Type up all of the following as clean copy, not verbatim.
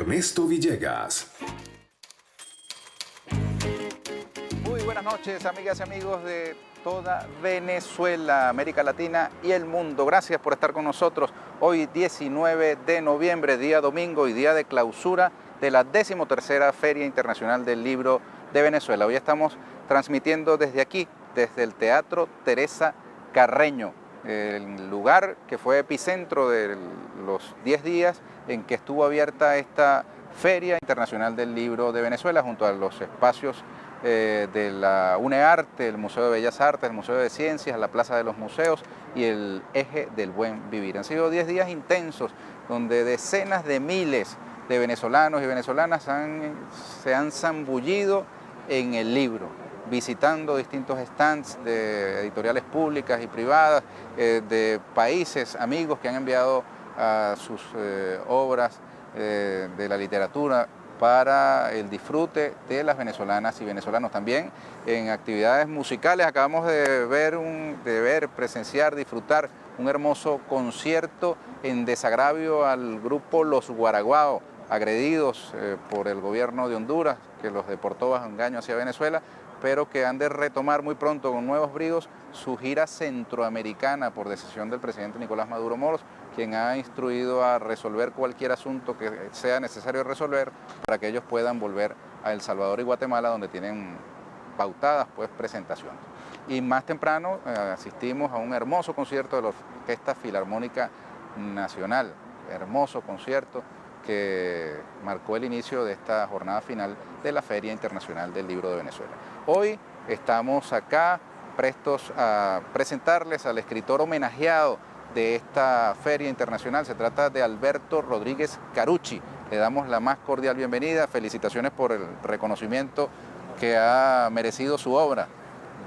Ernesto Villegas. Muy buenas noches, amigas y amigos de toda Venezuela, América Latina y el mundo. Gracias por estar con nosotros. Hoy 19 de noviembre, día domingo y día de clausura de la 13ª Feria Internacional del Libro de Venezuela. Hoy estamos transmitiendo desde aquí, desde el Teatro Teresa Carreño, el lugar que fue epicentro de los 10 días en que estuvo abierta esta Feria Internacional del Libro de Venezuela, junto a los espacios de la UNEARTE, el Museo de Bellas Artes, el Museo de Ciencias, la Plaza de los Museos y el Eje del Buen Vivir. Han sido 10 días intensos donde decenas de miles de venezolanos y venezolanas se han zambullido en el libro, visitando distintos stands de editoriales públicas y privadas, de países amigos que han enviado a sus obras de la literatura para el disfrute de las venezolanas y venezolanos. También en actividades musicales acabamos de ver, presenciar, disfrutar un hermoso concierto en desagravio al grupo Los Guaraguao, agredidos por el gobierno de Honduras, que los deportó bajo engaño hacia Venezuela, pero que han de retomar muy pronto con nuevos bríos su gira centroamericana por decisión del presidente Nicolás Maduro Moros, quien ha instruido a resolver cualquier asunto que sea necesario resolver para que ellos puedan volver a El Salvador y Guatemala, donde tienen pautadas presentaciones. Y más temprano asistimos a un hermoso concierto de la Orquesta Filarmónica Nacional, hermoso concierto que marcó el inicio de esta jornada final de la Feria Internacional del Libro de Venezuela. Hoy estamos acá prestos a presentarles al escritor homenajeado de esta Feria Internacional. Se trata de Alberto Rodríguez Carucci. Le damos la más cordial bienvenida, felicitaciones por el reconocimiento que ha merecido su obra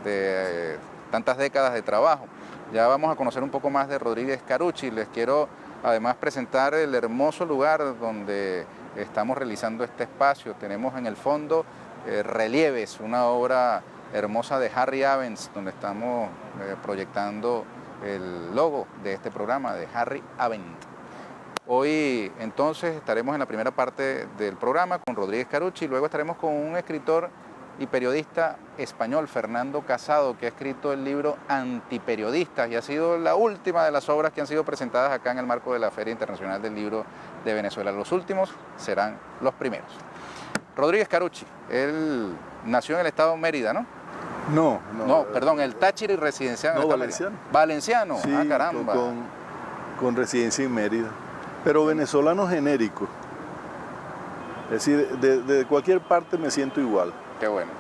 de tantas décadas de trabajo. Ya vamos a conocer un poco más de Rodríguez Carucci. Les quiero además presentar el hermoso lugar donde estamos realizando este espacio. Tenemos en el fondo Relieves, una obra hermosa de Harry Avens, donde estamos proyectando el logo de este programa de Harry Avent. Hoy entonces estaremos en la primera parte del programa con Rodríguez Carucci, luego estaremos con un escritor y periodista español, Fernando Casado, que ha escrito el libro Antiperiodistas y ha sido la última de las obras que han sido presentadas acá en el marco de la Feria Internacional del Libro de Venezuela. Los últimos serán los primeros. Rodríguez Carucci, él nació en el estado de Mérida, ¿no? No, perdón, el Táchira y residencial en el estado de Mérida. Valenciano, sí, caramba. Con residencia en Mérida, pero venezolano genérico. Es decir, de cualquier parte me siento igual. Qué bueno.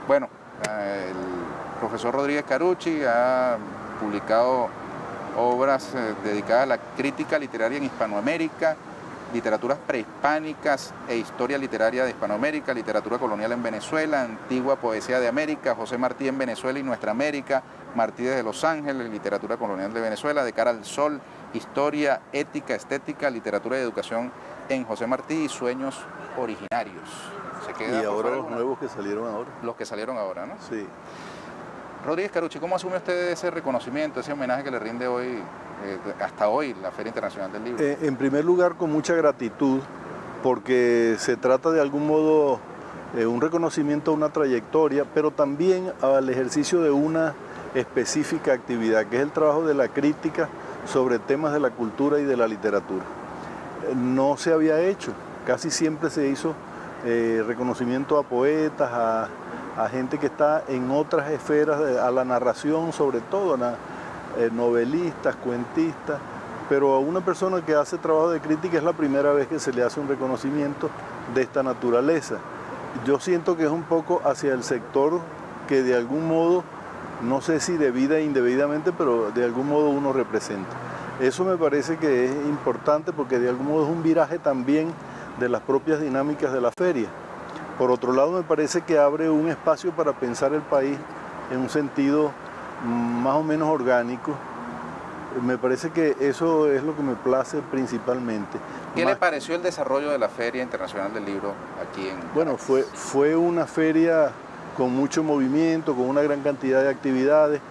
Bueno, el profesor Rodríguez Carucci ha publicado obras dedicadas a la crítica literaria en Hispanoamérica, literaturas prehispánicas e historia literaria de Hispanoamérica, literatura colonial en Venezuela, antigua poesía de América, José Martí en Venezuela y Nuestra América, Martí desde Los Ángeles, literatura colonial de Venezuela, De cara al sol, historia, ética, estética, literatura y educación en José Martí y sueños originarios. Y ahora los nuevos que salieron ahora. Los que salieron ahora, ¿no? Sí. Rodríguez Carucci, ¿cómo asume usted ese reconocimiento, ese homenaje que le rinde hoy, hasta hoy, la Feria Internacional del Libro? En primer lugar, con mucha gratitud, porque se trata de algún modo un reconocimiento a una trayectoria, pero también al ejercicio de una específica actividad, que es el trabajo de la crítica sobre temas de la cultura y de la literatura. No se había hecho, casi siempre se hizo reconocimiento a poetas, a gente que está en otras esferas, a la narración sobre todo, novelistas, cuentistas, pero a una persona que hace trabajo de crítica es la primera vez que se le hace un reconocimiento de esta naturaleza. Yo siento que es un poco hacia el sector que de algún modo, no sé si debida e indebidamente, pero de algún modo uno representa. Eso me parece que es importante porque de algún modo es un viraje también de las propias dinámicas de la feria. Por otro lado, me parece que abre un espacio para pensar el país en un sentido más o menos orgánico. Me parece que eso es lo que me place principalmente. ¿Qué le pareció el desarrollo de la Feria Internacional del Libro aquí en Caracas? Bueno, fue una feria con mucho movimiento, con una gran cantidad de actividades.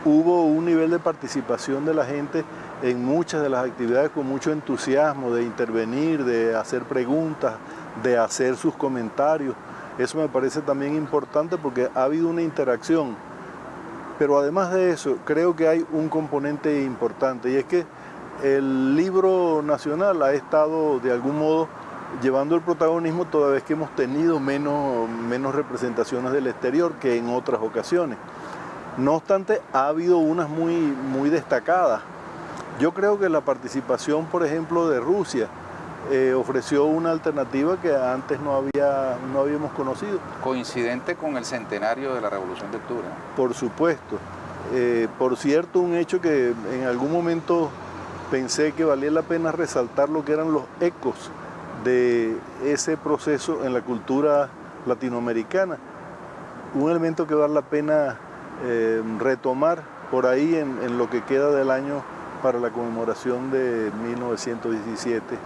hubo un nivel de participación de la gente en muchas de las actividades con mucho entusiasmo, de intervenir, de hacer preguntas, de hacer sus comentarios. Eso me parece también importante porque ha habido una interacción. Pero además de eso, creo que hay un componente importante, y es que el libro nacional ha estado de algún modo llevando el protagonismo toda vez que hemos tenido menos representaciones del exterior que en otras ocasiones. No obstante, ha habido unas muy destacadas. Yo creo que la participación, por ejemplo, de Rusia ofreció una alternativa que antes no habíamos conocido. Coincidente con el centenario de la Revolución de Octubre. Por supuesto. Por cierto, un hecho que en algún momento pensé que valía la pena resaltar lo que eran los ecos de ese proceso en la cultura latinoamericana. Un elemento que vale la pena retomar por ahí en lo que queda del año para la conmemoración de 1917.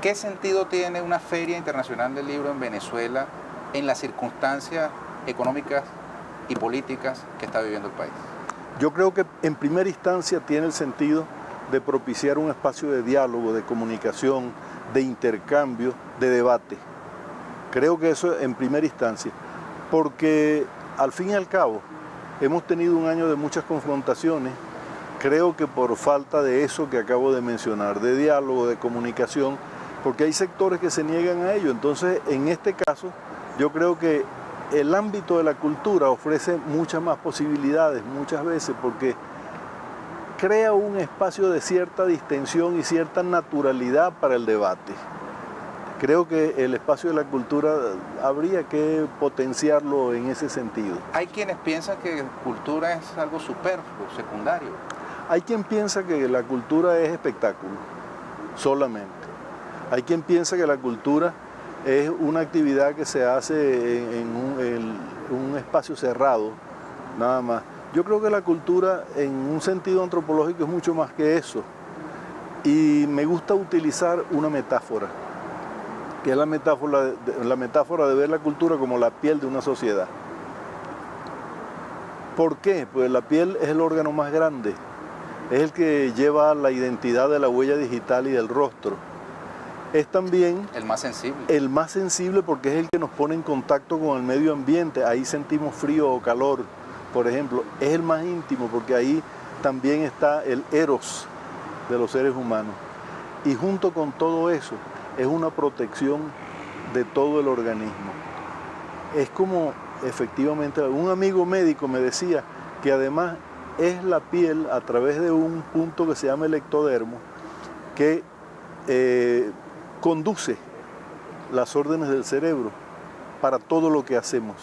¿Qué sentido tiene una Feria Internacional del Libro en Venezuela en las circunstancias económicas y políticas que está viviendo el país? Yo creo que en primera instancia tiene el sentido de propiciar un espacio de diálogo, de comunicación, de intercambio, de debate. Creo que eso en primera instancia, porque al fin y al cabo hemos tenido un año de muchas confrontaciones. Creo que por falta de eso que acabo de mencionar, de diálogo, de comunicación, porque hay sectores que se niegan a ello. Entonces, en este caso, yo creo que el ámbito de la cultura ofrece muchas más posibilidades, muchas veces, porque crea un espacio de cierta distensión y cierta naturalidad para el debate. Creo que el espacio de la cultura habría que potenciarlo en ese sentido. Hay quienes piensan que cultura es algo superfluo, secundario. Hay quien piensa que la cultura es espectáculo, solamente. Hay quien piensa que la cultura es una actividad que se hace en un espacio cerrado, nada más. Yo creo que la cultura, en un sentido antropológico, es mucho más que eso. Y me gusta utilizar una metáfora, que es la metáfora de ver la cultura como la piel de una sociedad. ¿Por qué? Pues la piel es el órgano más grande, es el que lleva la identidad de la huella digital y del rostro. Es también el más sensible. El más sensible porque es el que nos pone en contacto con el medio ambiente, ahí sentimos frío o calor, por ejemplo. Es el más íntimo porque ahí también está el eros de los seres humanos. Y junto con todo eso, es una protección de todo el organismo. Es como, efectivamente, un amigo médico me decía que además es la piel a través de un punto que se llama el ectodermo que conduce las órdenes del cerebro para todo lo que hacemos.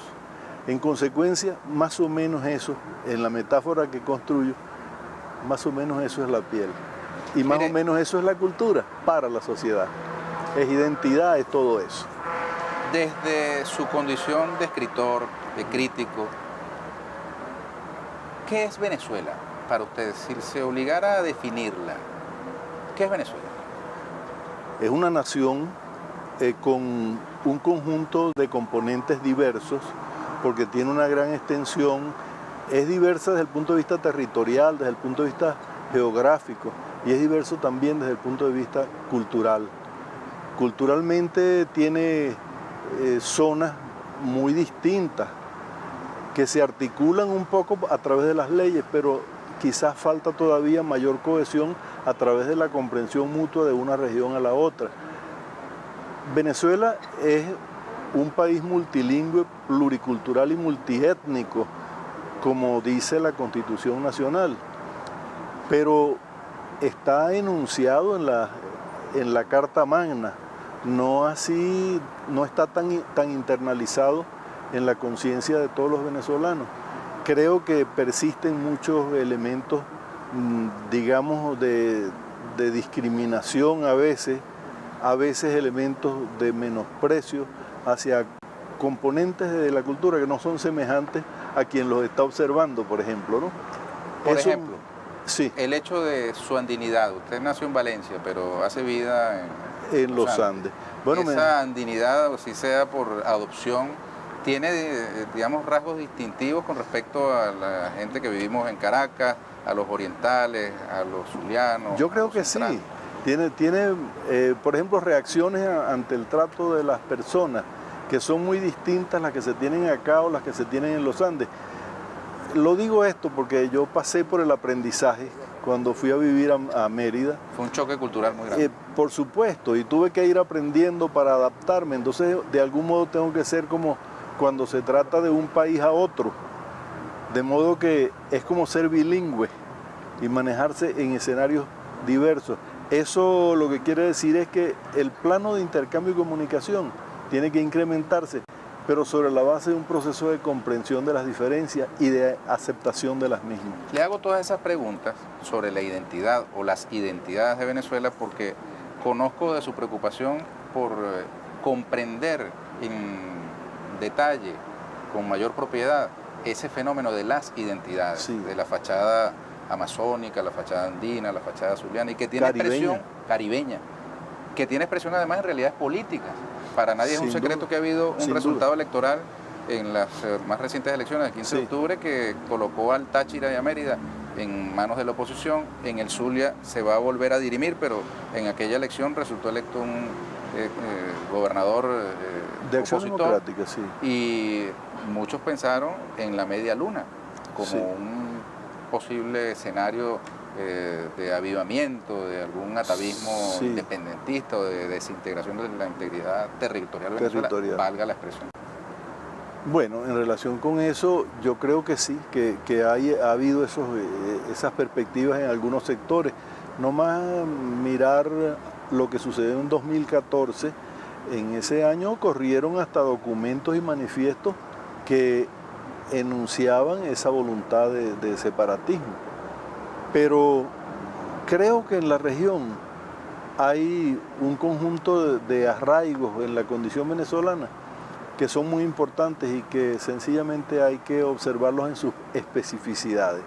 En consecuencia, más o menos eso, en la metáfora que construyo, más o menos eso es la piel. Y más o menos eso es la cultura para la sociedad. Es identidad, es todo eso. Desde su condición de escritor, de crítico, ¿qué es Venezuela para usted? Si se obligara a definirla, ¿qué es Venezuela? Es una nación con un conjunto de componentes diversos, porque tiene una gran extensión, es diversa desde el punto de vista territorial, desde el punto de vista geográfico, y es diverso también desde el punto de vista cultural. Culturalmente tiene zonas muy distintas, que se articulan un poco a través de las leyes, pero quizás falta todavía mayor cohesión a través de la comprensión mutua de una región a la otra. Venezuela es un país multilingüe, pluricultural y multiétnico, como dice la Constitución Nacional, pero está enunciado en la Carta Magna, no está tan internalizado en la conciencia de todos los venezolanos. Creo que persisten muchos elementos, digamos, de discriminación a veces elementos de menosprecio hacia componentes de la cultura que no son semejantes a quien los está observando, por ejemplo, ¿no? Por ejemplo, sí. El hecho de su andinidad. Usted nació en Valencia, pero hace vida en los Andes. Bueno, esa andinidad, o si sea por adopción, tiene, digamos, rasgos distintivos con respecto a la gente que vivimos en Caracas, a los orientales, a los zulianos. Yo creo que sí. Tiene por ejemplo, reacciones ante el trato de las personas que son muy distintas las que se tienen acá o las que se tienen en los Andes. Lo digo esto porque yo pasé por el aprendizaje cuando fui a vivir a Mérida. Fue un choque cultural muy grande. Por supuesto, y tuve que ir aprendiendo para adaptarme. Entonces, de algún modo tengo que ser como cuando se trata de un país a otro. De modo que es como ser bilingüe y manejarse en escenarios diversos. Eso lo que quiere decir es que el plano de intercambio y comunicación tiene que incrementarse, pero sobre la base de un proceso de comprensión de las diferencias y de aceptación de las mismas. Le hago todas esas preguntas sobre la identidad o las identidades de Venezuela porque conozco de su preocupación por comprender en detalle, con mayor propiedad, ese fenómeno de las identidades, sí, de la fachada amazónica, la fachada andina, la fachada zuliana, y que tiene expresión caribeña, que tiene expresión además en realidades políticas. Para nadie es un secreto que ha habido un resultado electoral en las más recientes elecciones del 15 de octubre que colocó al Táchira y a Mérida en manos de la oposición. En el Zulia se va a volver a dirimir, pero en aquella elección resultó electo un gobernador de Acción Democrática, sí. Y muchos pensaron en la Media Luna como un posible escenario de avivamiento, de algún atavismo independentista o de desintegración de la integridad territorial de Venezuela, valga la expresión. Bueno, en relación con eso, yo creo que sí, que ha habido esas perspectivas en algunos sectores. No más mirar lo que sucedió en 2014, en ese año corrieron hasta documentos y manifiestos que enunciaban esa voluntad de separatismo. Pero creo que en la región hay un conjunto de arraigos en la condición venezolana que son muy importantes y que sencillamente hay que observarlos en sus especificidades.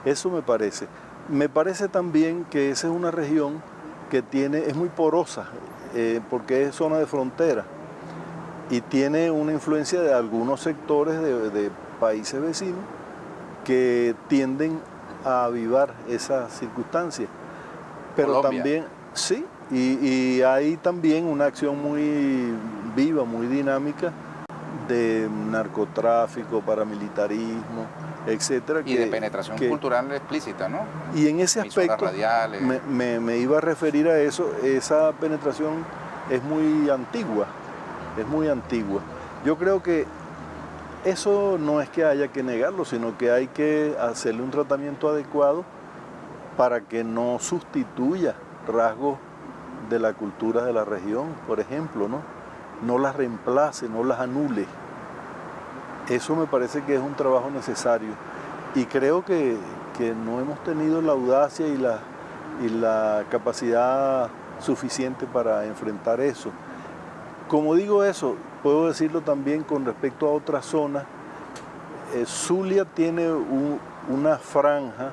Eso me parece. Me parece también que esa es una región que es muy porosa, porque es zona de frontera y tiene una influencia de algunos sectores de países vecinos que tienden a avivar esas circunstancias. Pero Colombia también, sí, y hay también una acción muy viva, muy dinámica de narcotráfico, paramilitarismo, etcétera. Y de penetración cultural explícita, ¿no? Y en ese aspecto me iba a referir a eso. Esa penetración es muy antigua, Yo creo que eso no es que haya que negarlo, sino que hay que hacerle un tratamiento adecuado para que no sustituya rasgos de la cultura de la región, por ejemplo, no las reemplace, no las anule. Eso me parece que es un trabajo necesario y creo que no hemos tenido la audacia y la capacidad suficiente para enfrentar eso. Como digo eso, puedo decirlo también con respecto a otras zonas. Zulia tiene una franja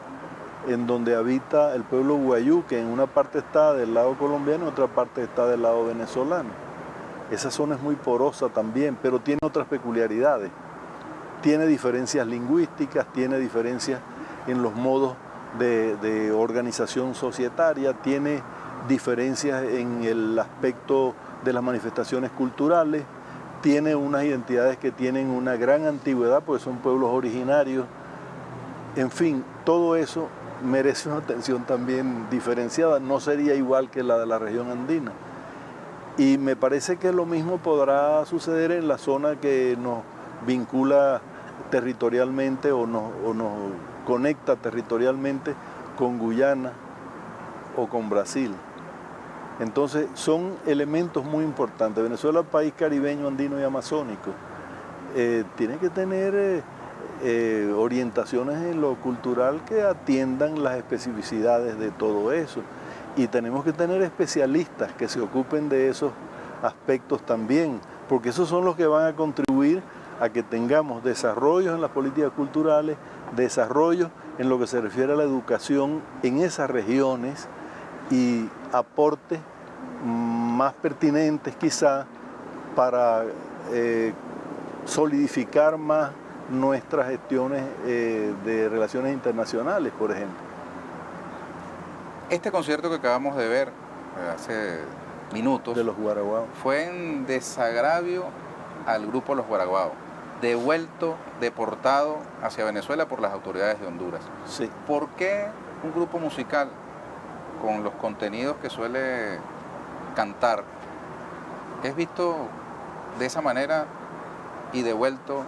en donde habita el pueblo guayú, que en una parte está del lado colombiano y en otra parte está del lado venezolano. Esa zona es muy porosa también, pero tiene otras peculiaridades. Tiene diferencias lingüísticas, tiene diferencias en los modos de organización societaria, tiene diferencias en el aspecto de las manifestaciones culturales, tiene unas identidades que tienen una gran antigüedad porque son pueblos originarios. En fin, todo eso merece una atención también diferenciada, no sería igual que la de la región andina. Y me parece que lo mismo podrá suceder en la zona que nos vincula territorialmente o nos conecta territorialmente con Guyana o con Brasil. Entonces son elementos muy importantes. Venezuela, país caribeño, andino y amazónico, tiene que tener orientaciones en lo cultural que atiendan las especificidades de todo eso. Y tenemos que tener especialistas que se ocupen de esos aspectos también, porque esos son los que van a contribuir a que tengamos desarrollos en las políticas culturales, desarrollos en lo que se refiere a la educación en esas regiones y aportes más pertinentes quizá para solidificar más nuestras gestiones de relaciones internacionales, por ejemplo. Este concierto que acabamos de ver hace minutos de los Guaraguao fue en desagravio al grupo Los Guaraguao, devuelto, deportado hacia Venezuela por las autoridades de Honduras. Sí. ¿Por qué un grupo musical con los contenidos que suele cantar es visto de esa manera y devuelto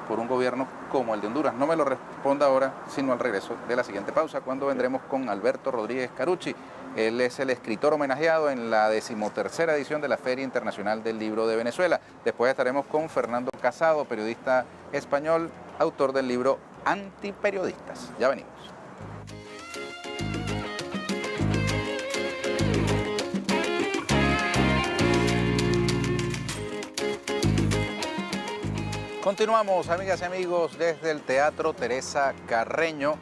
por un gobierno como el de Honduras? No me lo responda ahora, sino al regreso de la siguiente pausa, cuando vendremos con Alberto Rodríguez Carucci. Él es el escritor homenajeado en la 13ª edición de la Feria Internacional del Libro de Venezuela. Después estaremos con Fernando Casado, periodista español, autor del libro Antiperiodistas. Ya venimos. Continuamos, amigas y amigos, desde el Teatro Teresa Carreño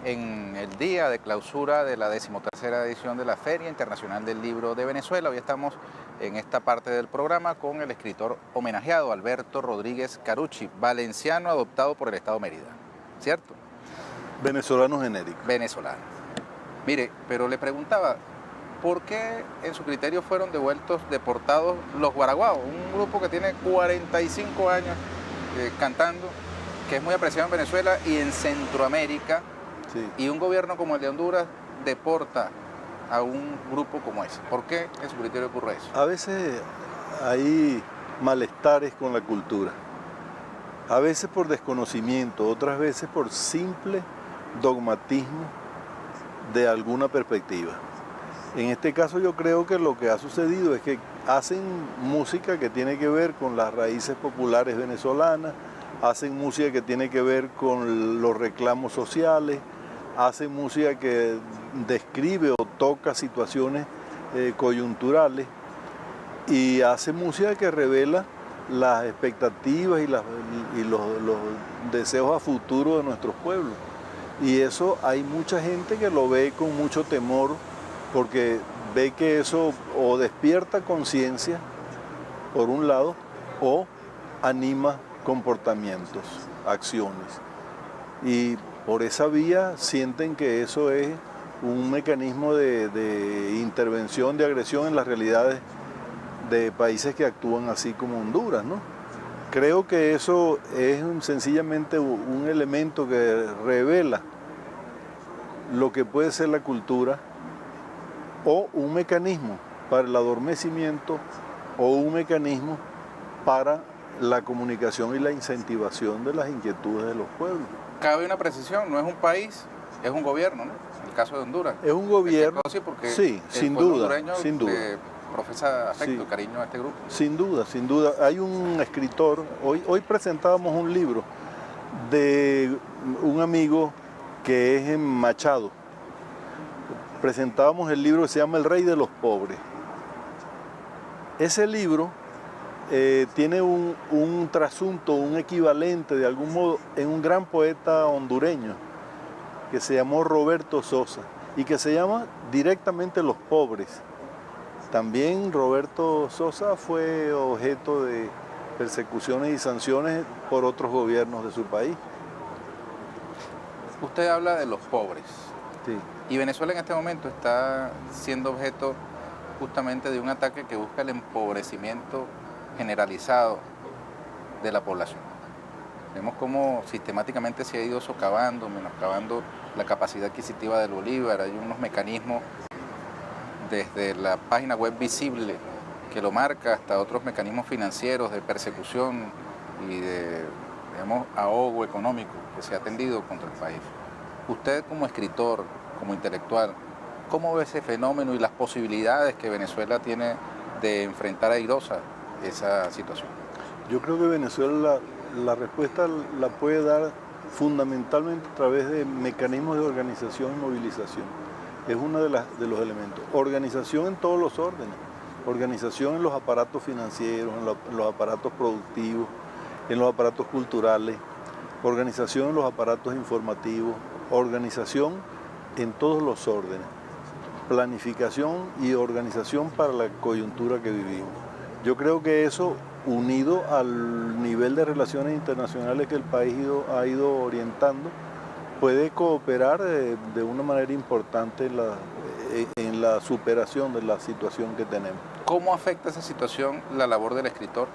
en el día de clausura de la 13ª edición de la Feria Internacional del Libro de Venezuela. Hoy estamos en esta parte del programa con el escritor homenajeado Alberto Rodríguez Carucci, valenciano adoptado por el Estado Mérida, ¿cierto? Venezolano genérico. Venezolano. Mire, pero le preguntaba, ¿por qué en su criterio fueron deportados los Guaraguao? Un grupo que tiene 45 años cantando, que es muy apreciado en Venezuela y en Centroamérica, sí. Y un gobierno como el de Honduras deporta a un grupo como ese. ¿Por qué en su criterio ocurre eso? A veces hay malestares con la cultura, a veces por desconocimiento, otras veces por simple dogmatismo de alguna perspectiva. En este caso yo creo que lo que ha sucedido es que hacen música que tiene que ver con las raíces populares venezolanas, hacen música que tiene que ver con los reclamos sociales, hacen música que describe o toca situaciones coyunturales y hacen música que revela las expectativas y los deseos a futuro de nuestros pueblos. Y eso hay mucha gente que lo ve con mucho temor, porque ve que eso o despierta conciencia, por un lado, o anima comportamientos, acciones. Y por esa vía sienten que eso es un mecanismo de intervención, de agresión en las realidades de países que actúan así como Honduras, ¿no? Creo que eso es sencillamente un elemento que revela lo que puede ser la cultura, o un mecanismo para el adormecimiento, o un mecanismo para la comunicación y la incentivación de las inquietudes de los pueblos. Cabe una precisión, no es un país, es un gobierno, ¿no? En el caso de Honduras. Es un gobierno, sí, sin duda, sin duda. Profesa afecto, sí, cariño a este grupo. Sin duda, sin duda. Hay un escritor, hoy presentábamos un libro de un amigo que es en Machado. Presentábamos el libro que se llama El Rey de los Pobres. Ese libro tiene un trasunto, un equivalente de algún modo en un gran poeta hondureño que se llamó Roberto Sosa y que se llama directamente Los Pobres. También Roberto Sosa fue objeto de persecuciones y sanciones por otros gobiernos de su país. Usted habla de los pobres. Sí. Y Venezuela en este momento está siendo objeto justamente de un ataque que busca el empobrecimiento generalizado de la población. Vemos cómo sistemáticamente se ha ido socavando, menoscabando la capacidad adquisitiva del bolívar. Hay unos mecanismos desde la página web visible que lo marca hasta otros mecanismos financieros de persecución y de, digamos, ahogo económico que se ha tendido contra el país. Usted como escritor, como intelectual, ¿cómo ve ese fenómeno y las posibilidades que Venezuela tiene de enfrentar airosa esa situación? Yo creo que Venezuela la respuesta la puede dar fundamentalmente a través de mecanismos de organización y movilización. Es uno de los elementos. Organización en todos los órdenes. Organización en los aparatos financieros, en los aparatos productivos, en los aparatos culturales. Organización en los aparatos informativos. Organización en todos los órdenes. Planificación y organización para la coyuntura que vivimos. Yo creo que eso unido al nivel de relaciones internacionales que el país ha ido orientando, puede cooperar de una manera importante en la superación de la situación que tenemos. ¿Cómo afecta esa situación la labor del escritor?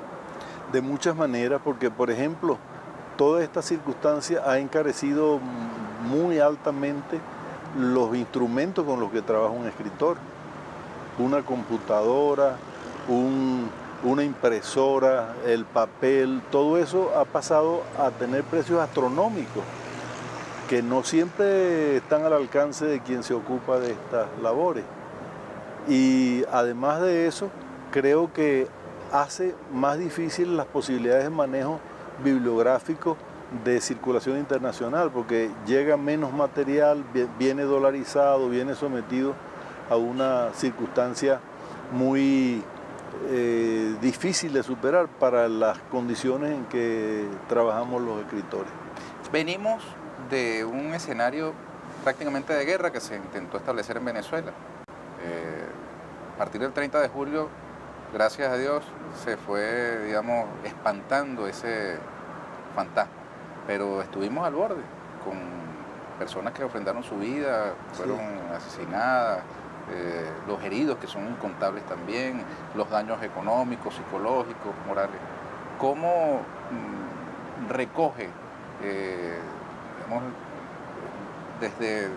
De muchas maneras, porque por ejemplo, toda esta circunstancia ha encarecido muy altamente los instrumentos con los que trabaja un escritor. Una computadora, una impresora, el papel, todo eso ha pasado a tener precios astronómicos que no siempre están al alcance de quien se ocupa de estas labores. Y además de eso, creo que hace más difícil las posibilidades de manejo bibliográfico de circulación internacional, porque llega menos material, viene dolarizado, viene sometido a una circunstancia muy difícil de superar para las condiciones en que trabajamos los escritores. Venimos de un escenario prácticamente de guerra que se intentó establecer en Venezuela. A partir del 30 de julio, gracias a Dios, se fue, digamos, espantando ese fantasma. Pero estuvimos al borde, con personas que ofrendaron su vida, fueron asesinadas, los heridos, que son incontables también, los daños económicos, psicológicos, morales. ¿Cómo recoge, digamos, desde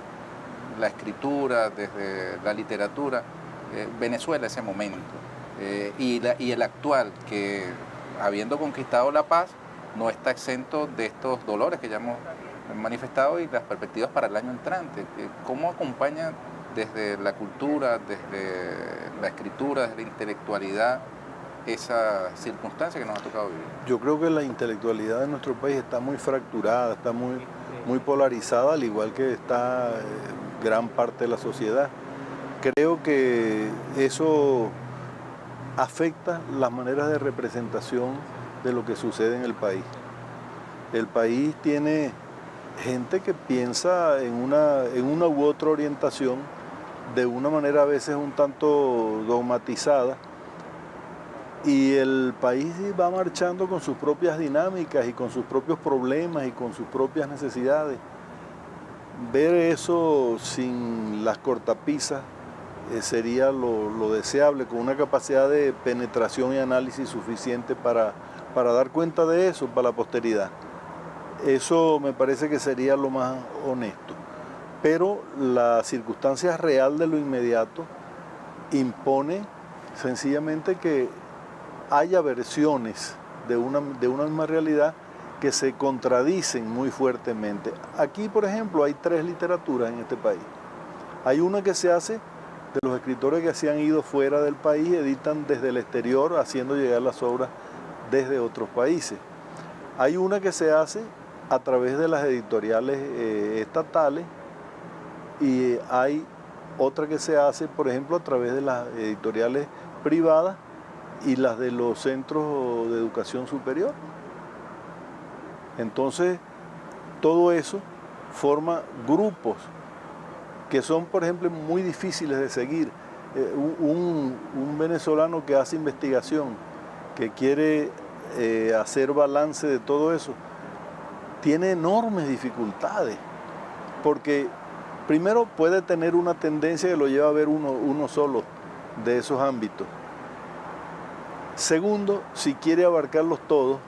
la escritura, desde la literatura, Venezuela ese momento? Y el actual, que habiendo conquistado la paz, no está exento de estos dolores que ya hemos manifestado y las perspectivas para el año entrante. ¿Cómo acompaña desde la cultura, desde la escritura, desde la intelectualidad, esa circunstancia que nos ha tocado vivir? Yo creo que la intelectualidad de nuestro país está muy fracturada, está muy polarizada, al igual que está gran parte de la sociedad. Creo que eso afecta las maneras de representación de lo que sucede en el país. El país tiene gente que piensa en una u otra orientación de una manera a veces un tanto dogmatizada, y el país va marchando con sus propias dinámicas y con sus propios problemas y con sus propias necesidades. Ver eso sin las cortapisas sería lo deseable, con una capacidad de penetración y análisis suficiente para dar cuenta de eso para la posteridad. Eso me parece que sería lo más honesto. Pero la circunstancia real de lo inmediato impone sencillamente que haya versiones de una misma realidad que se contradicen muy fuertemente. Aquí, por ejemplo, hay 3 literaturas en este país. Hay una que se hace de los escritores que se han ido fuera del país, editan desde el exterior, haciendo llegar las obras desde otros países. Hay una que se hace a través de las editoriales estatales, y hay otra que se hace, por ejemplo, a través de las editoriales privadas y las de los centros de educación superior. Entonces, todo eso forma grupos que son, por ejemplo, muy difíciles de seguir. Un venezolano que hace investigación, que quiere hacer balance de todo eso, tiene enormes dificultades, porque primero puede tener una tendencia que lo lleva a ver uno solo de esos ámbitos. Segundo, si quiere abarcarlos todos,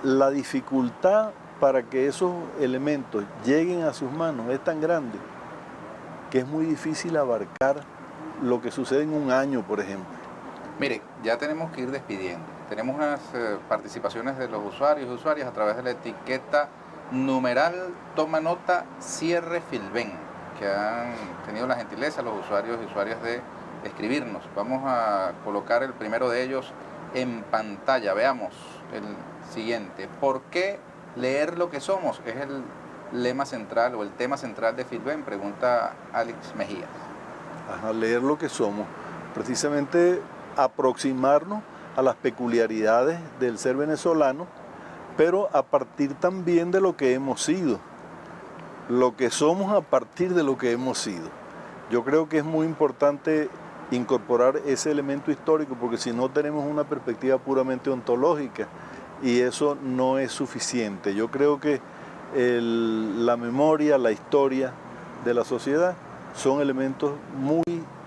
la dificultad para que esos elementos lleguen a sus manos es tan grande que es muy difícil abarcar lo que sucede en un año, por ejemplo. Mire, ya tenemos que ir despidiendo. Tenemos unas participaciones de los usuarios y usuarias a través de la etiqueta numeral toma nota cierre Filben, que han tenido la gentileza los usuarios y usuarias de escribirnos. Vamos a colocar el primero de ellos en pantalla. Veamos el siguiente. ¿Por qué leer lo que somos? Es el lema central o el tema central de Filben, pregunta Alex Mejías. A leer lo que somos, precisamente aproximarnos a las peculiaridades del ser venezolano, pero a partir también de lo que hemos sido, lo que somos a partir de lo que hemos sido. Yo creo que es muy importante incorporar ese elemento histórico, porque si no tenemos una perspectiva puramente ontológica y eso no es suficiente. Yo creo que la memoria, la historia de la sociedad son elementos muy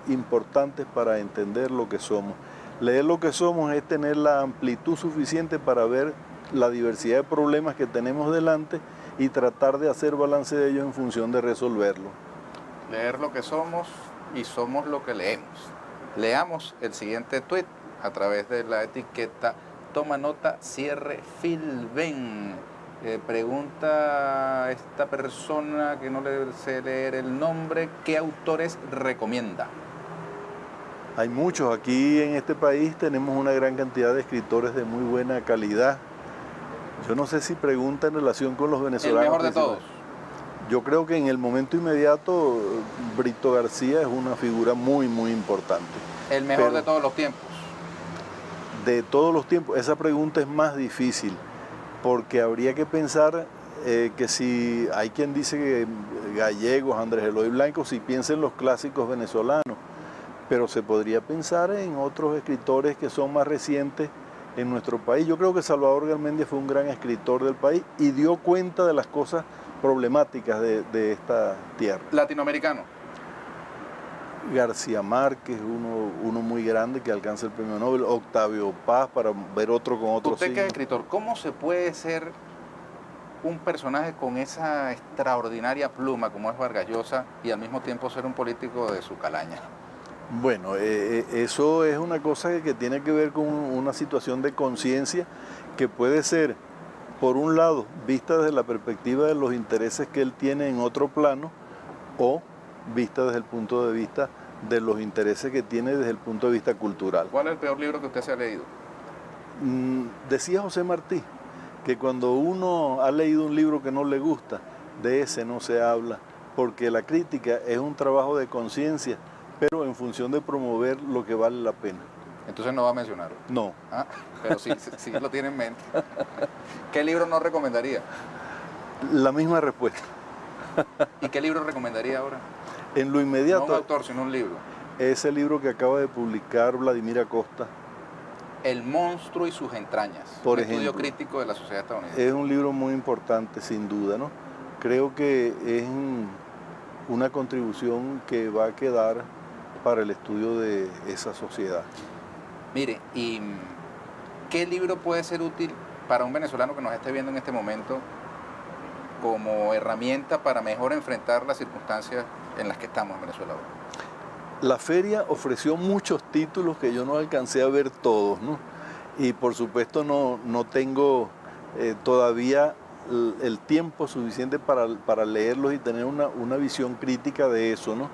importantes para entender lo que somos. Leer lo que somos es tener la amplitud suficiente para ver la diversidad de problemas que tenemos delante y tratar de hacer balance de ellos en función de resolverlo. Leer lo que somos y somos lo que leemos. Leamos el siguiente tuit a través de la etiqueta Toma Nota Cierre Filben. Pregunta esta persona que no le sé leer el nombre, ¿qué autores recomienda? Hay muchos. Aquí en este país tenemos una gran cantidad de escritores de muy buena calidad. Yo no sé si pregunta en relación con los venezolanos. El mejor de todos. Yo creo que en el momento inmediato Brito García es una figura muy importante. El mejor de todos los tiempos. De todos los tiempos. Esa pregunta es más difícil porque habría que pensar que si hay quien dice que Gallegos, Andrés Eloy Blanco, si piensa en los clásicos venezolanos, pero se podría pensar en otros escritores que son más recientes en nuestro país. Yo creo que Salvador Garmendia fue un gran escritor del país y dio cuenta de las cosas problemáticas de esta tierra. Latinoamericano. García Márquez, uno muy grande que alcanza el premio Nobel, Octavio Paz, para ver otro con otro. Usted que es escritor, ¿cómo se puede ser un personaje con esa extraordinaria pluma como es Vargas Llosa y al mismo tiempo ser un político de su calaña? Bueno, eso es una cosa que tiene que ver con una situación de conciencia que puede ser, por un lado, vista desde la perspectiva de los intereses que él tiene en otro plano, o vista desde el punto de vista de los intereses que tiene desde el punto de vista cultural. ¿Cuál es el peor libro que usted se ha leído? Decía José Martí que cuando uno ha leído un libro que no le gusta, de ese no se habla, porque la crítica es un trabajo de conciencia, pero en función de promover lo que vale la pena. Entonces no va a mencionarlo. No. Ah, pero sí lo tiene en mente. ¿Qué libro no recomendaría? La misma respuesta. ¿Y qué libro recomendaría ahora? En lo inmediato. No un autor, sino un libro. Ese libro que acaba de publicar Vladimir Acosta. El monstruo y sus entrañas. Por un ejemplo, estudio crítico de la sociedad estadounidense. Es un libro muy importante, sin duda, ¿no? Creo que es una contribución que va a quedar para el estudio de esa sociedad. Mire, ¿y qué libro puede ser útil para un venezolano que nos esté viendo en este momento como herramienta para mejor enfrentar las circunstancias en las que estamos en Venezuela ahora? La feria ofreció muchos títulos que yo no alcancé a ver todos, ¿no? Y por supuesto no tengo todavía el tiempo suficiente para leerlos y tener una visión crítica de eso, ¿no?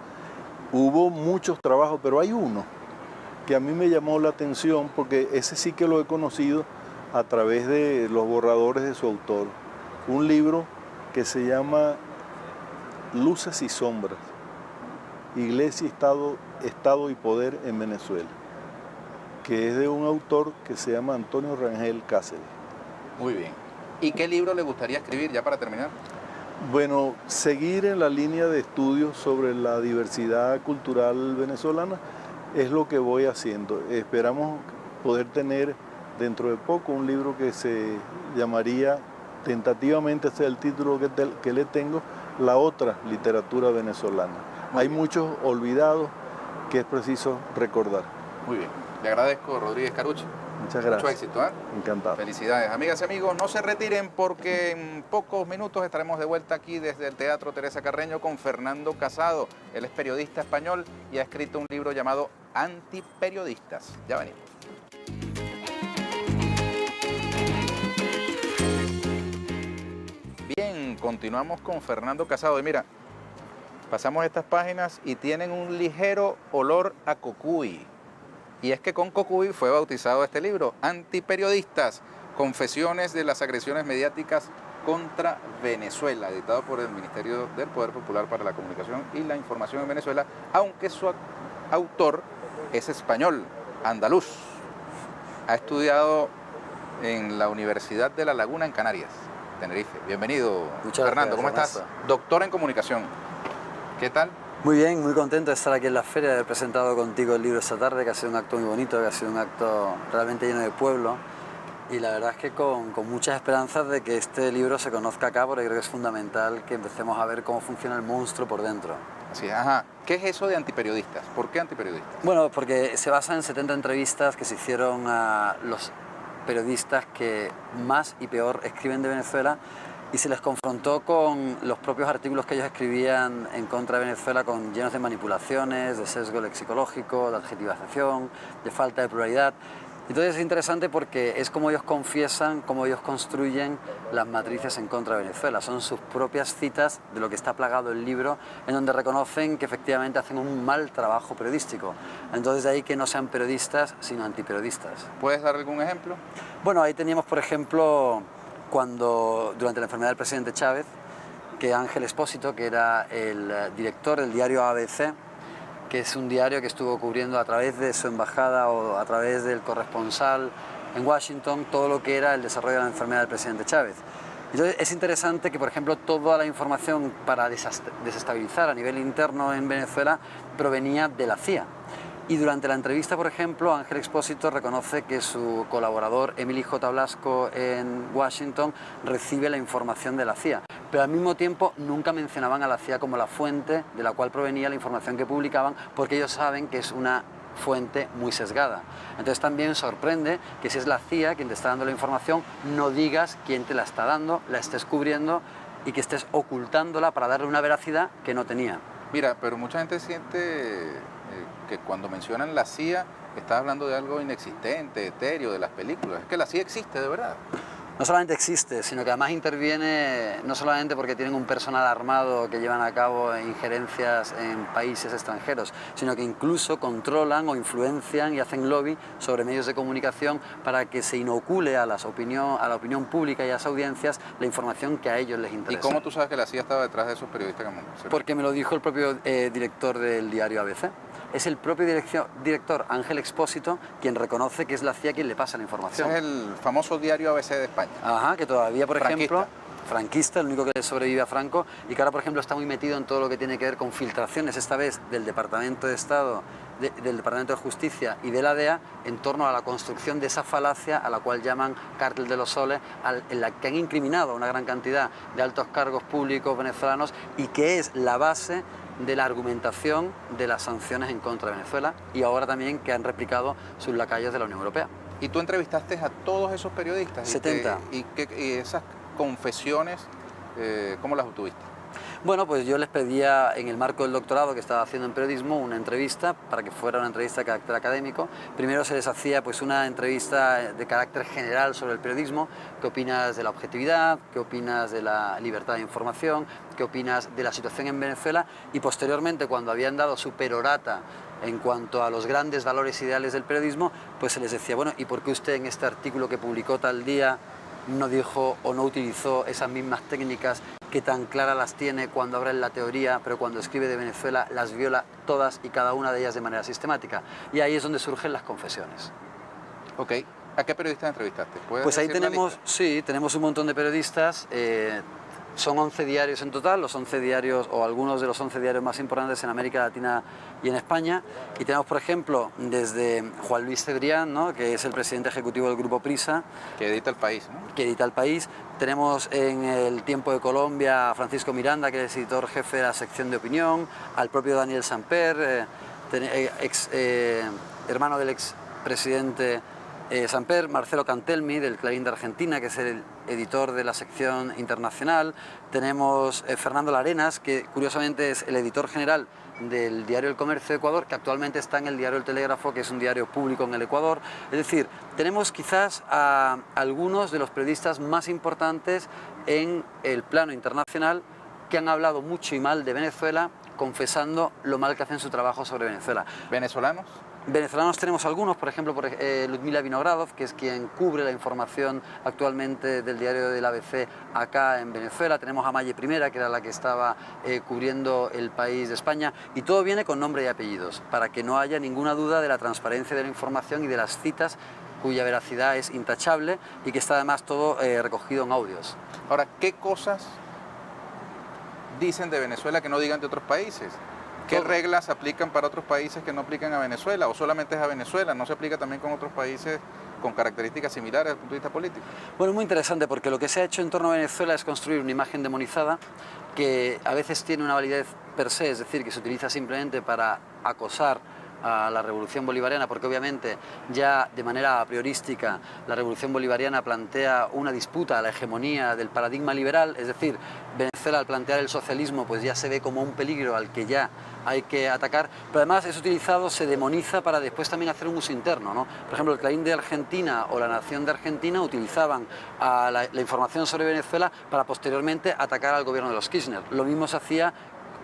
Hubo muchos trabajos, pero hay uno que a mí me llamó la atención porque ese sí que lo he conocido a través de los borradores de su autor. Un libro que se llama Luces y Sombras, Iglesia, Estado y Poder en Venezuela, que es de un autor que se llama Antonio Rangel Cáceres. Muy bien. ¿Y qué libro le gustaría escribir, ya para terminar? Bueno, seguir en la línea de estudios sobre la diversidad cultural venezolana es lo que voy haciendo. Esperamos poder tener dentro de poco un libro que se llamaría, tentativamente ese es el título que le tengo, La otra literatura venezolana. Hay muchos olvidados que es preciso recordar. Muy bien. Le agradezco, Rodríguez Carucci. Muchas gracias. Mucho éxito, ¿eh? Encantado. Felicidades. Amigas y amigos, no se retiren porque en pocos minutos estaremos de vuelta aquí desde el Teatro Teresa Carreño con Fernando Casado. Él es periodista español y ha escrito un libro llamado Antiperiodistas. Ya venimos. Bien, continuamos con Fernando Casado. Y mira, pasamos estas páginas y tienen un ligero olor a cocuy. Y es que con cocuy fue bautizado este libro, Antiperiodistas, confesiones de las agresiones mediáticas contra Venezuela, editado por el Ministerio del Poder Popular para la Comunicación y la Información en Venezuela, aunque su autor es español, andaluz. Ha estudiado en la Universidad de La Laguna en Canarias, Tenerife. Bienvenido, Muchas Fernando, gracias, ¿cómo estás? Doctor en Comunicación. ¿Qué tal? Muy bien, muy contento de estar aquí en la feria, de haber presentado contigo el libro esta tarde, que ha sido un acto muy bonito, que ha sido un acto realmente lleno de pueblo. Y la verdad es que con muchas esperanzas de que este libro se conozca acá, porque creo que es fundamental que empecemos a ver cómo funciona el monstruo por dentro. Así, ajá. ¿Qué es eso de antiperiodistas? ¿Por qué antiperiodistas? Bueno, porque se basa en 70 entrevistas que se hicieron a los periodistas que más y peor escriben de Venezuela, y se les confrontó con los propios artículos que ellos escribían en contra de Venezuela, llenos de manipulaciones, de sesgo lexicológico, de adjetivación, de falta de pluralidad. Entonces es interesante porque es como ellos confiesan, como ellos construyen las matrices en contra de Venezuela. Son sus propias citas de lo que está plagado el libro, en donde reconocen que efectivamente hacen un mal trabajo periodístico. Entonces de ahí que no sean periodistas, sino antiperiodistas. ¿Puedes dar algún ejemplo? Bueno, ahí teníamos, por ejemplo, durante la enfermedad del presidente Chávez, que Ángel Expósito, que era el director del diario ABC, que es un diario que estuvo cubriendo a través de su embajada o a través del corresponsal en Washington todo lo que era el desarrollo de la enfermedad del presidente Chávez. Entonces es interesante que, por ejemplo, toda la información para desestabilizar a nivel interno en Venezuela provenía de la CIA. Y durante la entrevista, por ejemplo, Ángel Expósito reconoce que su colaborador Emily J. Blasco en Washington recibe la información de la CIA, pero al mismo tiempo nunca mencionaban a la CIA como la fuente de la cual provenía la información que publicaban, porque ellos saben que es una fuente muy sesgada. Entonces también sorprende que si es la CIA quien te está dando la información, no digas quién te la está dando, la estés cubriendo y que estés ocultándola para darle una veracidad que no tenía. Mira, pero mucha gente siente que cuando mencionan la CIA está hablando de algo inexistente, etéreo, de las películas. Es que la CIA existe de verdad. No solamente existe, sino que además interviene no solamente porque tienen un personal armado que llevan a cabo injerencias en países extranjeros, sino que incluso controlan o influencian y hacen lobby sobre medios de comunicación para que se inocule a la opinión pública y a las audiencias la información que a ellos les interesa. ¿Y cómo tú sabes que la CIA estaba detrás de esos periodistas? Porque me lo dijo el propio director del diario ABC. Es el propio director Ángel Expósito quien reconoce que es la CIA quien le pasa la información. Ese es el famoso diario ABC de España. Ajá, que todavía, por ejemplo, franquista, el único que le sobrevive a Franco, y que ahora, por ejemplo, está muy metido en todo lo que tiene que ver con filtraciones, esta vez del Departamento de Estado, del Departamento de Justicia y de la DEA, en torno a la construcción de esa falacia a la cual llaman cártel de los soles, en la que han incriminado a una gran cantidad de altos cargos públicos venezolanos y que es la base de la argumentación de las sanciones en contra de Venezuela, y ahora también que han replicado sus lacayos de la Unión Europea. ¿Y tú entrevistaste a todos esos periodistas? 70. ¿Y esas confesiones, cómo las obtuviste? Bueno, pues yo les pedía, en el marco del doctorado que estaba haciendo en periodismo, una entrevista para que fuera una entrevista de carácter académico. Primero se les hacía pues una entrevista de carácter general sobre el periodismo. ¿Qué opinas de la objetividad? ¿Qué opinas de la libertad de información? ¿Qué opinas de la situación en Venezuela? Y posteriormente, cuando habían dado su perorata en cuanto a los grandes valores ideales del periodismo, pues se les decía, bueno, ¿y por qué usted en este artículo que publicó tal día no dijo o no utilizó esas mismas técnicas que tan claras las tiene cuando habla en la teoría, pero cuando escribe de Venezuela las viola todas y cada una de ellas de manera sistemática? Y ahí es donde surgen las confesiones. Ok. ¿A qué periodistas entrevistaste? Pues ahí tenemos, sí, tenemos un montón de periodistas. Son 11 diarios en total, los 11 diarios o algunos de los 11 diarios más importantes en América Latina y en España. Y tenemos, por ejemplo, desde Juan Luis Cebrián, ¿no?, que es el presidente ejecutivo del Grupo Prisa. Que edita El País, ¿no? Que edita El País. Tenemos en El Tiempo de Colombia a Francisco Miranda, que es editor jefe de la sección de opinión, al propio Daniel Samper, hermano del expresidente Samper, Marcelo Cantelmi, del Clarín de Argentina, que es el editor de la sección internacional. Tenemos Fernando Larenas, que curiosamente es el editor general del diario El Comercio de Ecuador, que actualmente está en el diario El Telégrafo, que es un diario público en el Ecuador. Es decir, tenemos quizás a algunos de los periodistas más importantes en el plano internacional que han hablado mucho y mal de Venezuela, confesando lo mal que hacen su trabajo sobre Venezuela. ¿Venezolanos? Venezolanos tenemos algunos, por ejemplo, Ludmila Vinogradov, que es quien cubre la información actualmente del diario del ABC acá en Venezuela. Tenemos a Maye Primera, que era la que estaba cubriendo El País de España, y todo viene con nombre y apellidos, para que no haya ninguna duda de la transparencia de la información y de las citas, cuya veracidad es intachable y que está además todo recogido en audios. Ahora, ¿qué cosas dicen de Venezuela que no digan de otros países? ¿Qué reglas aplican para otros países que no aplican a Venezuela? ¿O solamente es a Venezuela? ¿No se aplica también con otros países con características similares desde el punto de vista político? Bueno, muy interesante, porque lo que se ha hecho en torno a Venezuela es construir una imagen demonizada que a veces tiene una validez per se, es decir, que se utiliza simplemente para acosar a la revolución bolivariana, porque obviamente ya de manera a priorística la revolución bolivariana plantea una disputa a la hegemonía del paradigma liberal, es decir, Venezuela al plantear el socialismo pues ya se ve como un peligro al que ya hay que atacar, pero además es utilizado, se demoniza para después también hacer un uso interno, ¿no? Por ejemplo, el Clarín de Argentina o La Nación de Argentina utilizaban la información sobre Venezuela para posteriormente atacar al gobierno de los Kirchner. Lo mismo se hacía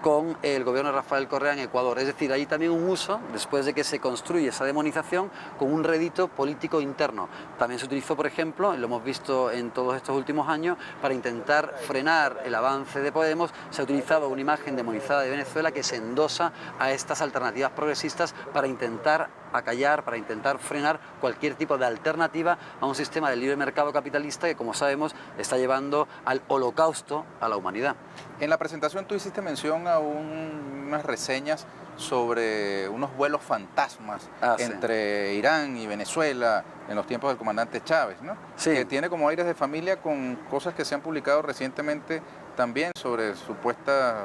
con el gobierno de Rafael Correa en Ecuador. Es decir, hay también un uso, después de que se construye esa demonización, con un rédito político interno. También se utilizó, por ejemplo, y lo hemos visto en todos estos últimos años, para intentar frenar el avance de Podemos, se ha utilizado una imagen demonizada de Venezuela que se endosa a estas alternativas progresistas para intentar acallar, para intentar frenar cualquier tipo de alternativa a un sistema de libre mercado capitalista que, como sabemos, está llevando al holocausto a la humanidad. En la presentación tú hiciste mención a unas reseñas sobre unos vuelos fantasmas entre Irán y Venezuela en los tiempos del comandante Chávez, ¿no? Sí. Que tiene como aires de familia con cosas que se han publicado recientemente también sobre supuestas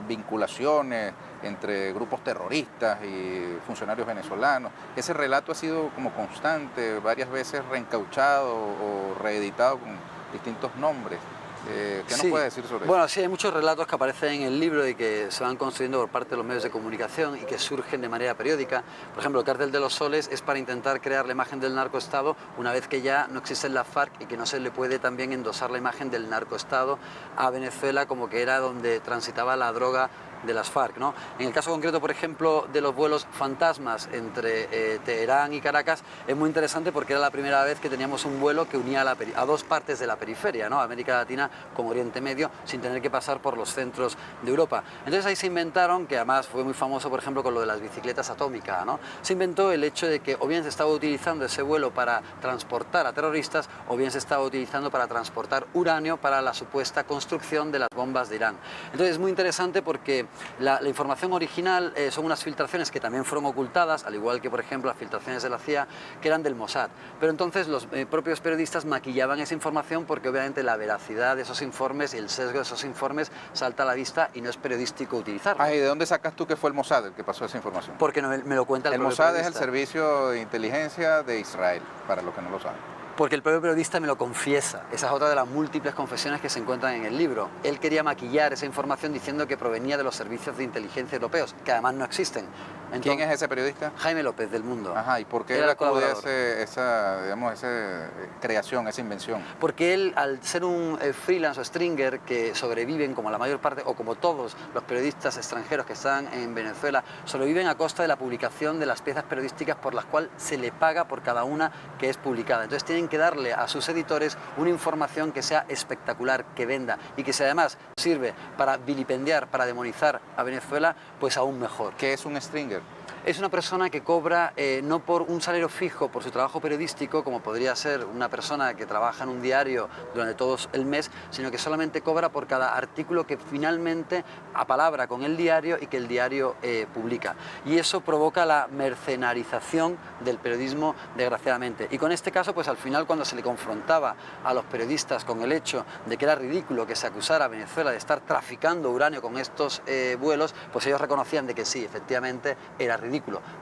vinculaciones entre grupos terroristas y funcionarios venezolanos. Ese relato ha sido como constante, varias veces reencauchado o reeditado con distintos nombres. ¿Qué nos puede decir sobre eso? Bueno, sí, hay muchos relatos que aparecen en el libro y que se van construyendo por parte de los medios de comunicación y que surgen de manera periódica. Por ejemplo, el Cártel de los Soles es para intentar crear la imagen del narcoestado una vez que ya no existe la FARC y que no se le puede también endosar la imagen del narcoestado a Venezuela como que era donde transitaba la droga de las FARC, ¿no? En el caso concreto, por ejemplo, de los vuelos fantasmas entre Teherán y Caracas, es muy interesante porque era la primera vez que teníamos un vuelo que unía a dos partes de la periferia, ¿no? América Latina con Oriente Medio, sin tener que pasar por los centros de Europa. Entonces ahí se inventaron, que además fue muy famoso, por ejemplo, con lo de las bicicletas atómicas, ¿no? Se inventó el hecho de que o bien se estaba utilizando ese vuelo para transportar a terroristas, o bien se estaba utilizando para transportar uranio para la supuesta construcción de las bombas de Irán. Entonces es muy interesante porque la información original son unas filtraciones que también fueron ocultadas, al igual que, por ejemplo, las filtraciones de la CIA, que eran del Mossad. Pero entonces los propios periodistas maquillaban esa información porque obviamente la veracidad de esos informes y el sesgo de esos informes salta a la vista y no es periodístico utilizarlo. ¿Y de dónde sacas tú que fue el Mossad el que pasó esa información? Porque me lo cuenta el propio Mossad periodista. Es el servicio de inteligencia de Israel, para los que no lo saben. Porque el propio periodista me lo confiesa. Esa es otra de las múltiples confesiones que se encuentran en el libro. Él quería maquillar esa información diciendo que provenía de los servicios de inteligencia europeos, que además no existen. Entonces, ¿quién es ese periodista? Jaime López, del Mundo. Ajá, ¿y por qué él acude a esa creación, esa invención? Porque él, al ser un freelance o stringer que sobreviven como la mayor parte, o como todos los periodistas extranjeros que están en Venezuela, sobreviven a costa de la publicación de las piezas periodísticas por las cuales se le paga por cada una que es publicada. Entonces tienen que darle a sus editores una información que sea espectacular, que venda y que si además sirve para vilipendiar, para demonizar a Venezuela, pues aún mejor. ¿Qué es un stringer? Es una persona que cobra no por un salario fijo por su trabajo periodístico, como podría ser una persona que trabaja en un diario durante todo el mes, sino que solamente cobra por cada artículo que finalmente apalabra con el diario y que el diario publica. Y eso provoca la mercenarización del periodismo, desgraciadamente. Y con este caso, pues al final, cuando se le confrontaba a los periodistas con el hecho de que era ridículo que se acusara a Venezuela de estar traficando uranio con estos vuelos, pues ellos reconocían de que sí, efectivamente era ridículo,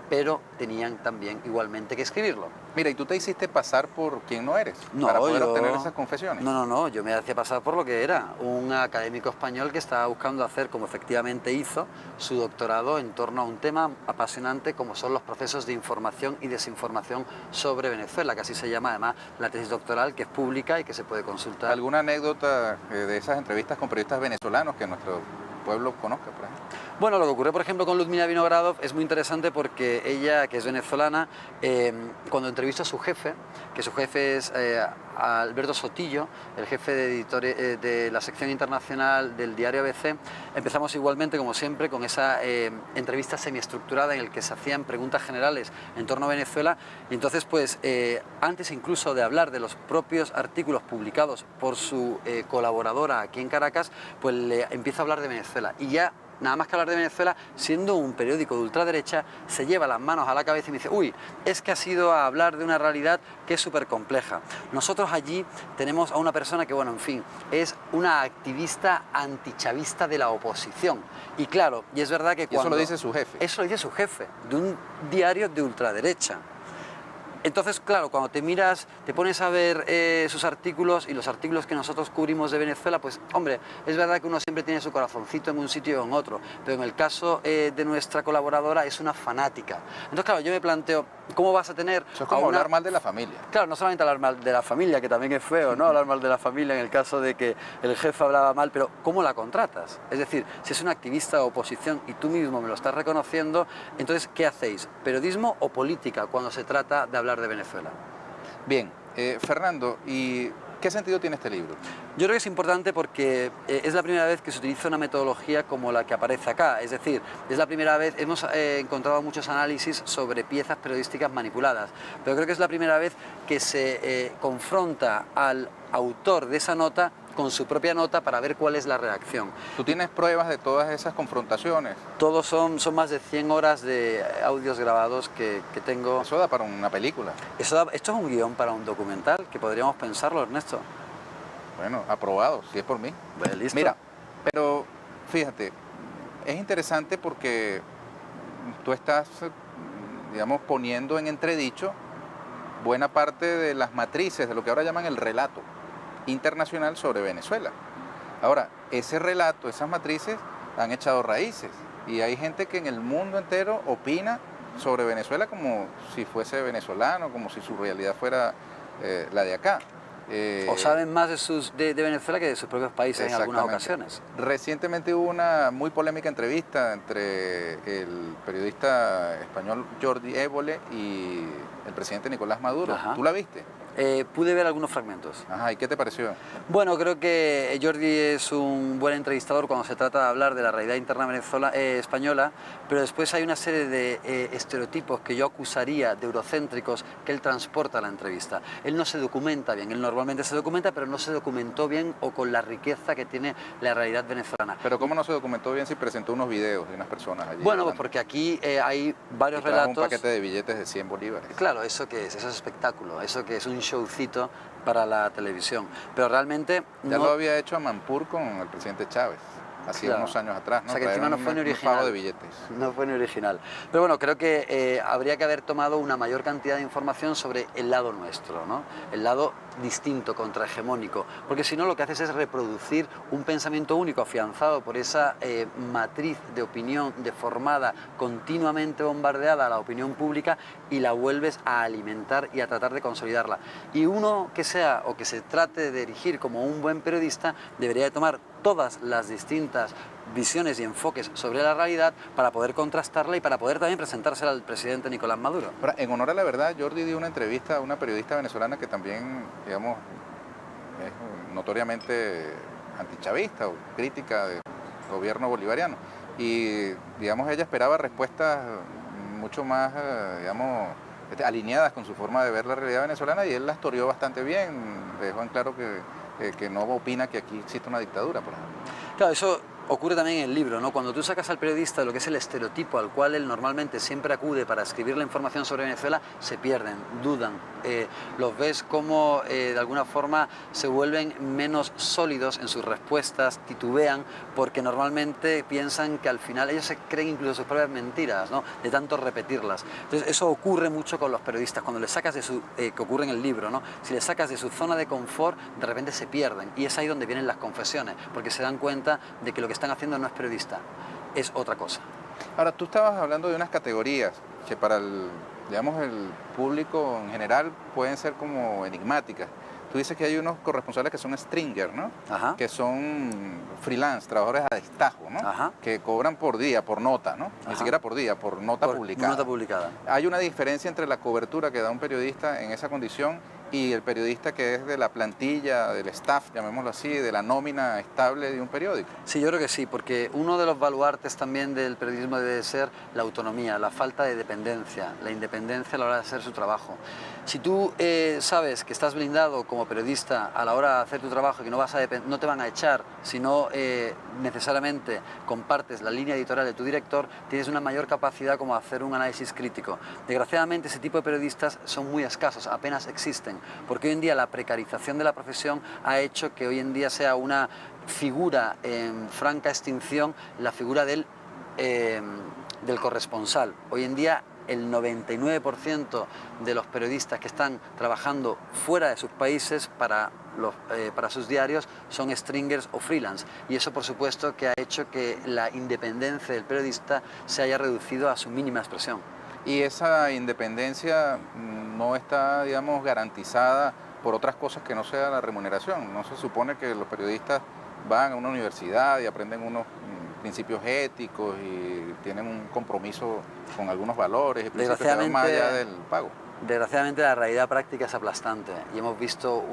pero tenían también igualmente que escribirlo. Mira, ¿y tú te hiciste pasar por quien no eres para poder obtener esas confesiones? No, yo me hacía pasar por lo que era, un académico español que estaba buscando hacer, como efectivamente hizo, su doctorado en torno a un tema apasionante como son los procesos de información y desinformación sobre Venezuela, que así se llama además la tesis doctoral, que es pública y que se puede consultar. ¿Alguna anécdota de esas entrevistas con periodistas venezolanos que nuestro pueblo conozca, por ejemplo? Bueno, lo que ocurrió, por ejemplo, con Ludmila Vinogradov es muy interesante porque ella, que es venezolana, cuando entrevistó a su jefe, que su jefe es Alberto Sotillo, el jefe de la sección internacional del diario ABC, empezamos igualmente, como siempre, con esa entrevista semiestructurada en la que se hacían preguntas generales en torno a Venezuela. Y entonces, pues, antes incluso de hablar de los propios artículos publicados por su colaboradora aquí en Caracas, pues le empieza a hablar de Venezuela. Y ya nada más que hablar de Venezuela, siendo un periódico de ultraderecha, se lleva las manos a la cabeza y me dice, uy, es que ha sido a hablar de una realidad que es súper compleja. Nosotros allí tenemos a una persona que, bueno, en fin, es una activista antichavista de la oposición. Y claro, y es verdad que cuando... Y eso lo dice su jefe. Eso lo dice su jefe, de un diario de ultraderecha. Entonces, claro, cuando te miras, te pones a ver sus artículos y los artículos que nosotros cubrimos de Venezuela, pues, hombre, es verdad que uno siempre tiene su corazoncito en un sitio o en otro, pero en el caso de nuestra colaboradora es una fanática. Entonces, claro, yo me planteo, ¿cómo vas a tener... Eso es como hablar mal de la familia. Claro, no solamente hablar mal de la familia, que también es feo, ¿no? Hablar mal de la familia en el caso de que el jefe hablaba mal, pero ¿cómo la contratas? Es decir, si es una activista de oposición y tú mismo me lo estás reconociendo, entonces, ¿qué hacéis? ¿Periodismo o política cuando se trata de hablar de Venezuela? Bien, Fernando, ¿y qué sentido tiene este libro? Yo creo que es importante porque es la primera vez que se utiliza una metodología como la que aparece acá, es decir, es la primera vez, hemos encontrado muchos análisis sobre piezas periodísticas manipuladas, pero creo que es la primera vez que se confronta al autor de esa nota con su propia nota para ver cuál es la reacción. ¿Tú tienes pruebas de todas esas confrontaciones? Todos son más de 100 horas de audios grabados que tengo. Eso da para una película. Esto es un guión para un documental, que podríamos pensarlo, Ernesto. Bueno, aprobado, si es por mí. Pues listo. Mira, pero fíjate, es interesante porque tú estás, digamos, poniendo en entredicho buena parte de las matrices de lo que ahora llaman el relato internacional sobre Venezuela. Ahora, ese relato, esas matrices han echado raíces y hay gente que en el mundo entero opina sobre Venezuela como si fuese venezolano, como si su realidad fuera la de acá. O saben más de Venezuela que de sus propios países en algunas ocasiones. Recientemente hubo una muy polémica entrevista entre el periodista español Jordi Évole y el presidente Nicolás Maduro. Ajá. ¿Tú la viste? Pude ver algunos fragmentos. Ajá, ¿y qué te pareció? Bueno, creo que Jordi es un buen entrevistador cuando se trata de hablar de la realidad interna española, pero después hay una serie de estereotipos que yo acusaría de eurocéntricos que él transporta a la entrevista. Él no se documenta bien, él normalmente se documenta, pero no se documentó bien o con la riqueza que tiene la realidad venezolana. Pero ¿cómo no se documentó bien si presentó unos videos de unas personas allí? Bueno, pues porque aquí hay varios relatos... un paquete de billetes de 100 bolívares. Claro, ¿eso qué es? Eso es espectáculo, eso que es un showcito para la televisión. Pero realmente... Ya lo había hecho Amanpour con el presidente Chávez, hacía unos años atrás, ¿no? O sea, que encima no fue ni original. Pago de billetes. No fue ni original. Pero bueno, creo que habría que haber tomado una mayor cantidad de información sobre el lado nuestro, ¿no? El lado distinto, contrahegemónico, porque si no lo que haces es reproducir un pensamiento único afianzado por esa matriz de opinión deformada, continuamente bombardeada a la opinión pública y la vuelves a alimentar y a tratar de consolidarla. Y uno que sea o que se trate de erigir como un buen periodista debería de tomar todas las distintas visiones y enfoques sobre la realidad para poder contrastarla y para poder también presentársela al presidente Nicolás Maduro. Ahora, en honor a la verdad, Jordi dio una entrevista a una periodista venezolana que también, digamos, es notoriamente antichavista o crítica del gobierno bolivariano. Y, digamos, ella esperaba respuestas mucho más, digamos, alineadas con su forma de ver la realidad venezolana y él las toreó bastante bien, dejó en claro que no opina que aquí existe una dictadura, por ejemplo. Claro, eso ocurre también en el libro, ¿no? Cuando tú sacas al periodista de lo que es el estereotipo al cual él normalmente siempre acude para escribir la información sobre Venezuela, se pierden, dudan, los ves como de alguna forma se vuelven menos sólidos en sus respuestas, titubean, porque normalmente piensan que al final ellos se creen incluso sus propias mentiras, ¿no? De tanto repetirlas. Entonces eso ocurre mucho con los periodistas, cuando les sacas de su, que ocurre en el libro, ¿no? Si les sacas de su zona de confort, de repente se pierden, y es ahí donde vienen las confesiones, porque se dan cuenta de que lo que están haciendo no es periodista, es otra cosa. Ahora, tú estabas hablando de unas categorías que para el, digamos, el público en general pueden ser como enigmáticas. Tú dices que hay unos corresponsales que son stringer, ¿no? Ajá. Que son freelance, trabajadores a destajo, ¿no? Ajá. Que cobran por día, por nota, ¿no? Ajá. Ni siquiera por día, por nota publicada. Nota publicada. Hay una diferencia entre la cobertura que da un periodista en esa condición y el periodista que es de la plantilla, del staff, llamémoslo así, de la nómina estable de un periódico? Sí, yo creo que sí, porque uno de los baluartes también del periodismo debe ser la autonomía, la falta de dependencia, la independencia a la hora de hacer su trabajo. Si tú sabes que estás blindado como periodista a la hora de hacer tu trabajo y que no te van a echar si no necesariamente compartes la línea editorial de tu director, tienes una mayor capacidad como hacer un análisis crítico. Desgraciadamente ese tipo de periodistas son muy escasos, apenas existen, porque hoy en día la precarización de la profesión ha hecho que hoy en día sea una figura en franca extinción la figura del corresponsal. Hoy en día el 99% de los periodistas que están trabajando fuera de sus países para sus diarios son stringers o freelance, y eso por supuesto que ha hecho que la independencia del periodista se haya reducido a su mínima expresión. Y esa independencia no está, digamos, garantizada por otras cosas que no sea la remuneración. No se supone que los periodistas van a una universidad y aprenden unos principios éticos y tienen un compromiso con algunos valores y principios que van más allá del pago. Desgraciadamente la realidad práctica es aplastante y hemos visto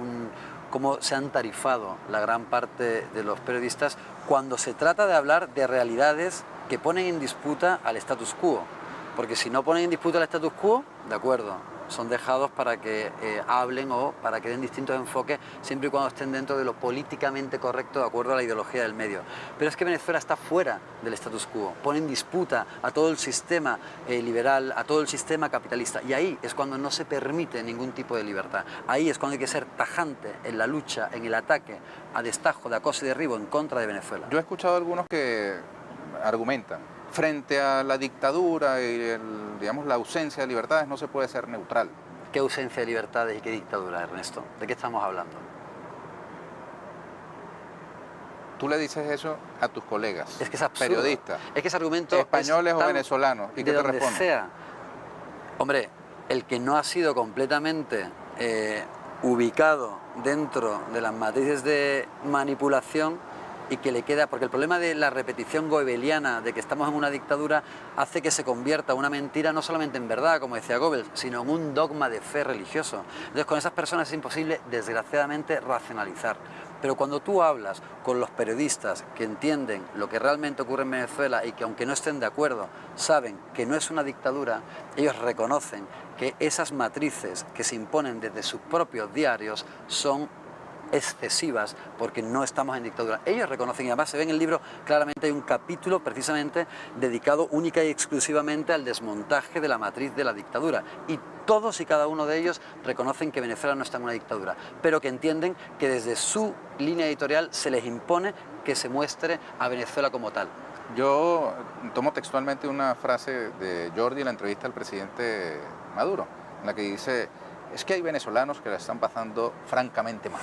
cómo se han tarifado la gran parte de los periodistas cuando se trata de hablar de realidades que ponen en disputa al status quo. Porque si no ponen en disputa el status quo, de acuerdo, son dejados para que hablen o para que den distintos enfoques, siempre y cuando estén dentro de lo políticamente correcto de acuerdo a la ideología del medio. Pero es que Venezuela está fuera del status quo, pone en disputa a todo el sistema liberal, a todo el sistema capitalista, y ahí es cuando no se permite ningún tipo de libertad. Ahí es cuando hay que ser tajante en la lucha, en el ataque a destajo, de acoso y derribo en contra de Venezuela. Yo he escuchado a algunos que argumentan: frente a la dictadura y digamos, la ausencia de libertades no se puede ser neutral. ¿Qué ausencia de libertades y qué dictadura, Ernesto? ¿De qué estamos hablando? Tú le dices eso a tus colegas, es que es absurdo. Periodistas, es que ese argumento españoles o venezolanos, ¿y qué te responden? Sea. Hombre, el que no ha sido completamente ubicado dentro de las matrices de manipulación y que le queda, porque el problema de la repetición goebbeliana de que estamos en una dictadura hace que se convierta una mentira no solamente en verdad, como decía Goebbels, sino en un dogma de fe religioso. Entonces con esas personas es imposible, desgraciadamente, racionalizar. Pero cuando tú hablas con los periodistas que entienden lo que realmente ocurre en Venezuela y que aunque no estén de acuerdo, saben que no es una dictadura, ellos reconocen que esas matrices que se imponen desde sus propios diarios son excesivas porque no estamos en dictadura. Ellos reconocen, y además se ve en el libro claramente, hay un capítulo precisamente dedicado única y exclusivamente al desmontaje de la matriz de la dictadura, y todos y cada uno de ellos reconocen que Venezuela no está en una dictadura, pero que entienden que desde su línea editorial se les impone que se muestre a Venezuela como tal. Yo tomo textualmente una frase de Jordi en la entrevista al presidente Maduro, en la que dice: es que hay venezolanos que la están pasando francamente mal.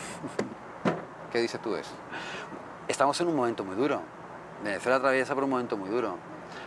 ¿Qué dices tú de eso? Estamos en un momento muy duro. Venezuela atraviesa por un momento muy duro.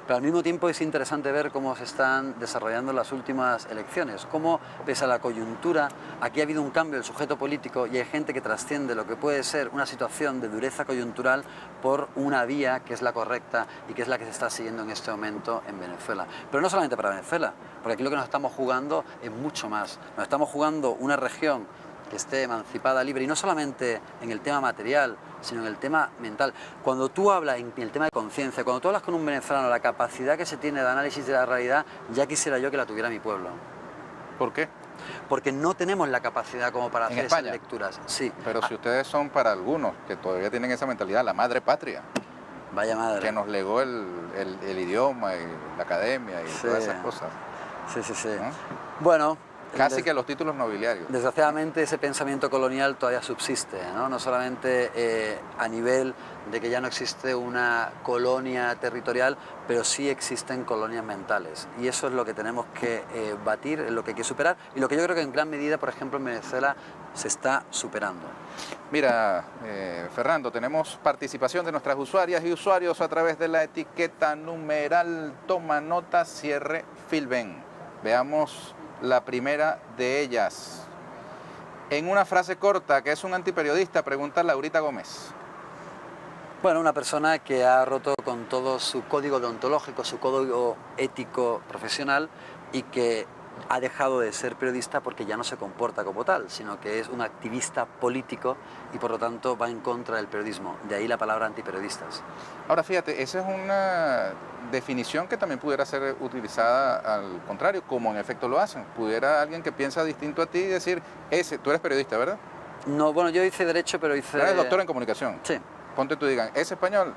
Pero al mismo tiempo es interesante ver cómo se están desarrollando las últimas elecciones, cómo pese a la coyuntura, aquí ha habido un cambio del sujeto político y hay gente que trasciende lo que puede ser una situación de dureza coyuntural por una vía que es la correcta y que es la que se está siguiendo en este momento en Venezuela. Pero no solamente para Venezuela, porque aquí lo que nos estamos jugando es mucho más. Nos estamos jugando una región que esté emancipada, libre, y no solamente en el tema material, sino en el tema mental. Cuando tú hablas en el tema de conciencia, cuando tú hablas con un venezolano, la capacidad que se tiene de análisis de la realidad, ya quisiera yo que la tuviera mi pueblo. ¿Por qué? Porque no tenemos la capacidad como para hacer esas lecturas. Sí. Pero si ustedes son, para algunos, que todavía tienen esa mentalidad, la madre patria. Vaya madre. Que nos legó el idioma y la academia y todas esas cosas. Sí, sí, sí. ¿No? Bueno, casi que los títulos nobiliarios. Desgraciadamente ese pensamiento colonial todavía subsiste, ¿no? No solamente a nivel de que ya no existe una colonia territorial, pero sí existen colonias mentales. Y eso es lo que tenemos que batir, es lo que hay que superar, y lo que yo creo que en gran medida, por ejemplo, en Venezuela se está superando. Mira, Fernando, tenemos participación de nuestras usuarias y usuarios a través de la etiqueta numeral Toma Nota Cierre Filben. Veamos la primera de ellas. En una frase corta, ¿qué es un antiperiodista?, pregunta Laurita Gómez. Bueno, una persona que ha roto con todo su código deontológico, su código ético profesional, y que ha dejado de ser periodista porque ya no se comporta como tal, sino que es un activista político y por lo tanto va en contra del periodismo. De ahí la palabra antiperiodistas. Ahora fíjate, esa es una definición que también pudiera ser utilizada al contrario, como en efecto lo hacen. Pudiera alguien que piensa distinto a ti decir, tú eres periodista, ¿verdad? No, bueno, yo hice Derecho, pero hice... Eres doctor en comunicación. Sí. Ponte tú y digan, ese español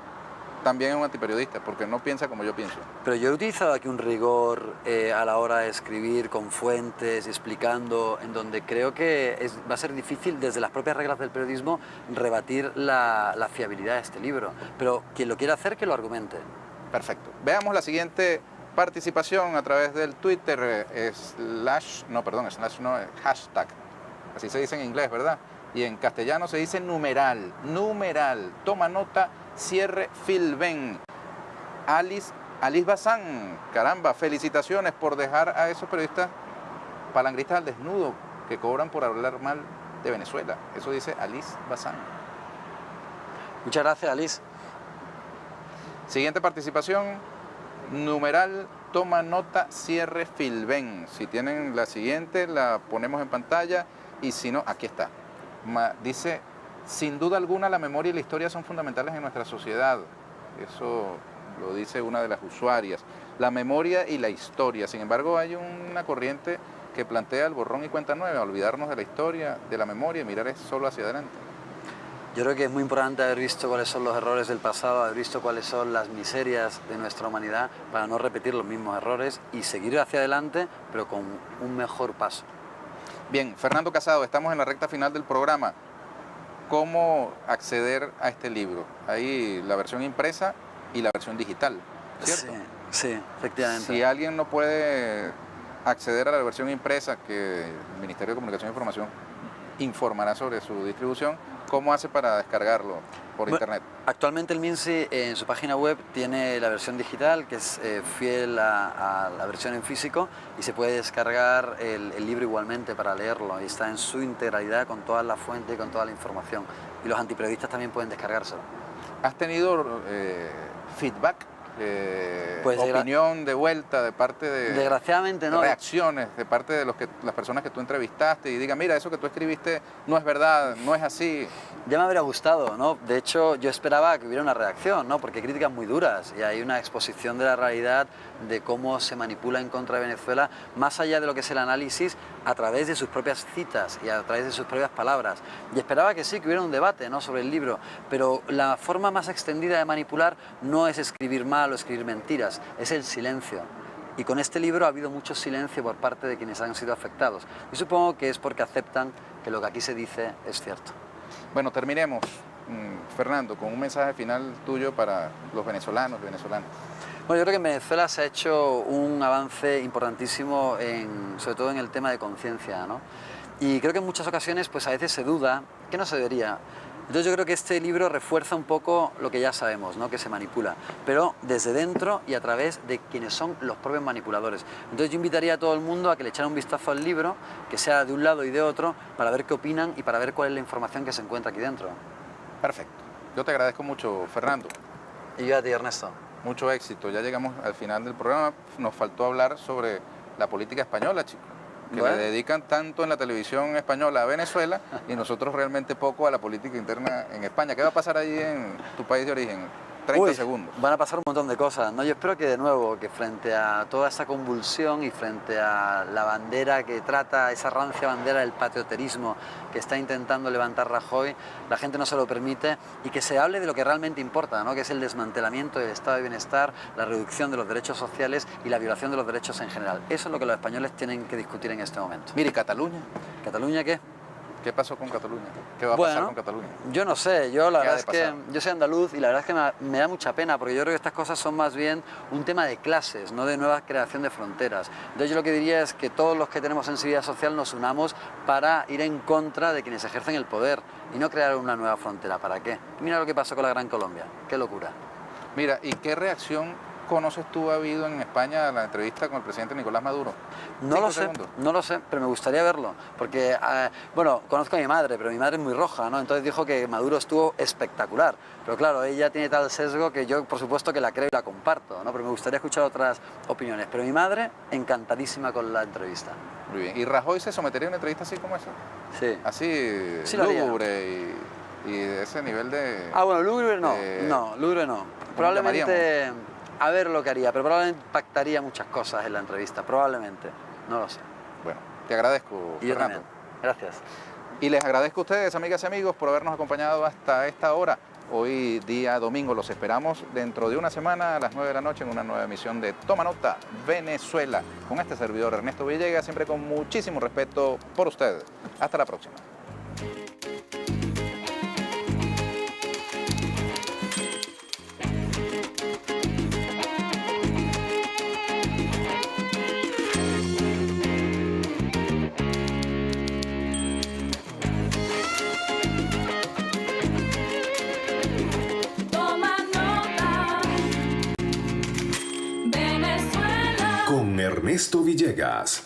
también es un antiperiodista, porque no piensa como yo pienso. Pero yo he utilizado aquí un rigor a la hora de escribir con fuentes, explicando, en donde creo que va a ser difícil desde las propias reglas del periodismo rebatir la fiabilidad de este libro. Pero quien lo quiera hacer, que lo argumente. Perfecto. Veamos la siguiente participación a través del Twitter, hashtag. Así se dice en inglés, ¿verdad? Y en castellano se dice numeral. Toma nota, cierre, filben. Alice Bazán, caramba, felicitaciones por dejar a esos periodistas palangristas al desnudo que cobran por hablar mal de Venezuela. Eso dice Alice Bazán. Muchas gracias, Alice. Siguiente participación, numeral, toma nota, cierre, filben. Si tienen la siguiente, la ponemos en pantalla y si no, aquí está. Dice, sin duda alguna la memoria y la historia son fundamentales en nuestra sociedad. Eso lo dice una de las usuarias. La memoria y la historia. Sin embargo, hay una corriente que plantea el borrón y cuenta nueva, olvidarnos de la historia, de la memoria y mirar solo hacia adelante. Yo creo que es muy importante haber visto cuáles son los errores del pasado, haber visto cuáles son las miserias de nuestra humanidad para no repetir los mismos errores y seguir hacia adelante, pero con un mejor paso. Bien, Fernando Casado, estamos en la recta final del programa. ¿Cómo acceder a este libro? Hay la versión impresa y la versión digital, ¿cierto? Sí, efectivamente. Si alguien no puede acceder a la versión impresa, que el Ministerio de Comunicación e Información informará sobre su distribución, ¿cómo hace para descargarlo por internet? Actualmente el MinSI en su página web tiene la versión digital, que es fiel a la versión en físico, y se puede descargar el libro igualmente para leerlo, y está en su integralidad con toda la fuente y con toda la información. Y los antiperiodistas también pueden descargárselo. ¿Has tenido feedback? Pues opinión de vuelta de parte de... Desgraciadamente no. Reacciones de parte de las personas que tú entrevistaste y digan, mira, eso que tú escribiste no es verdad, no es así. Ya me habría gustado, ¿no? De hecho, yo esperaba que hubiera una reacción, ¿no? Porque hay críticas muy duras y hay una exposición de la realidad de cómo se manipula en contra de Venezuela, más allá de lo que es el análisis, a través de sus propias citas y a través de sus propias palabras. Y esperaba que sí, que hubiera un debate, ¿no?, sobre el libro, pero la forma más extendida de manipular no es escribir mal o escribir mentiras, es el silencio. Y con este libro ha habido mucho silencio por parte de quienes han sido afectados. Y supongo que es porque aceptan que lo que aquí se dice es cierto. Bueno, terminemos, Fernando, con un mensaje final tuyo para los venezolanos y venezolanas. Bueno, yo creo que en Venezuela se ha hecho un avance importantísimo, sobre todo en el tema de conciencia, ¿no? Y creo que en muchas ocasiones, pues a veces se duda que no se debería. Entonces yo creo que este libro refuerza un poco lo que ya sabemos, ¿no?, que se manipula, pero desde dentro y a través de quienes son los propios manipuladores. Entonces yo invitaría a todo el mundo a que le echara un vistazo al libro, que sea de un lado y de otro, para ver qué opinan y para ver cuál es la información que se encuentra aquí dentro. Perfecto. Yo te agradezco mucho, Fernando. Y yo a ti, Ernesto. Mucho éxito. Ya llegamos al final del programa. Nos faltó hablar sobre la política española, chicos, que le dedican tanto en la televisión española a Venezuela y nosotros realmente poco a la política interna en España. ¿Qué va a pasar ahí en tu país de origen? 30 segundos. Van a pasar un montón de cosas, ¿no? Yo espero que de nuevo, que frente a toda esta convulsión y frente a la bandera que trata, esa rancia bandera del patrioterismo que está intentando levantar Rajoy, la gente no se lo permite y que se hable de lo que realmente importa, ¿no?, que es el desmantelamiento del estado de bienestar, la reducción de los derechos sociales y la violación de los derechos en general. Eso es lo que los españoles tienen que discutir en este momento. Mire, ¿Cataluña? ¿Cataluña qué? ¿Qué pasó con Cataluña? ¿Qué va a pasar con Cataluña? Yo no sé, yo la verdad es que yo soy andaluz y la verdad es que me da mucha pena porque yo creo que estas cosas son más bien un tema de clases, no de nueva creación de fronteras. Entonces yo lo que diría es que todos los que tenemos sensibilidad social nos unamos para ir en contra de quienes ejercen el poder y no crear una nueva frontera. ¿Para qué? Mira lo que pasó con la Gran Colombia, qué locura. Mira, ¿y qué reacción conoces tú habido en España la entrevista con el presidente Nicolás Maduro? No lo sé, no lo sé, pero me gustaría verlo, porque, bueno, conozco a mi madre, pero mi madre es muy roja, ¿no? Entonces dijo que Maduro estuvo espectacular, pero claro, ella tiene tal sesgo que yo, por supuesto, que la creo y la comparto, ¿no? Pero me gustaría escuchar otras opiniones, pero mi madre, encantadísima con la entrevista. Muy bien, ¿y Rajoy se sometería a una entrevista así como esa? Sí. Así, sí lúgubre y de ese nivel de... Bueno, lúgubre no, no, lúgubre no. Probablemente, a ver lo que haría, pero probablemente impactaría muchas cosas en la entrevista, probablemente, no lo sé. Bueno, te agradezco, Y yo Fernando. también. Gracias. Y les agradezco a ustedes, amigas y amigos, por habernos acompañado hasta esta hora. Hoy día domingo, los esperamos dentro de una semana a las 9 de la noche en una nueva emisión de Toma Nota Venezuela. Con este servidor Ernesto Villegas, siempre con muchísimo respeto por ustedes. Hasta la próxima. Con Ernesto Villegas.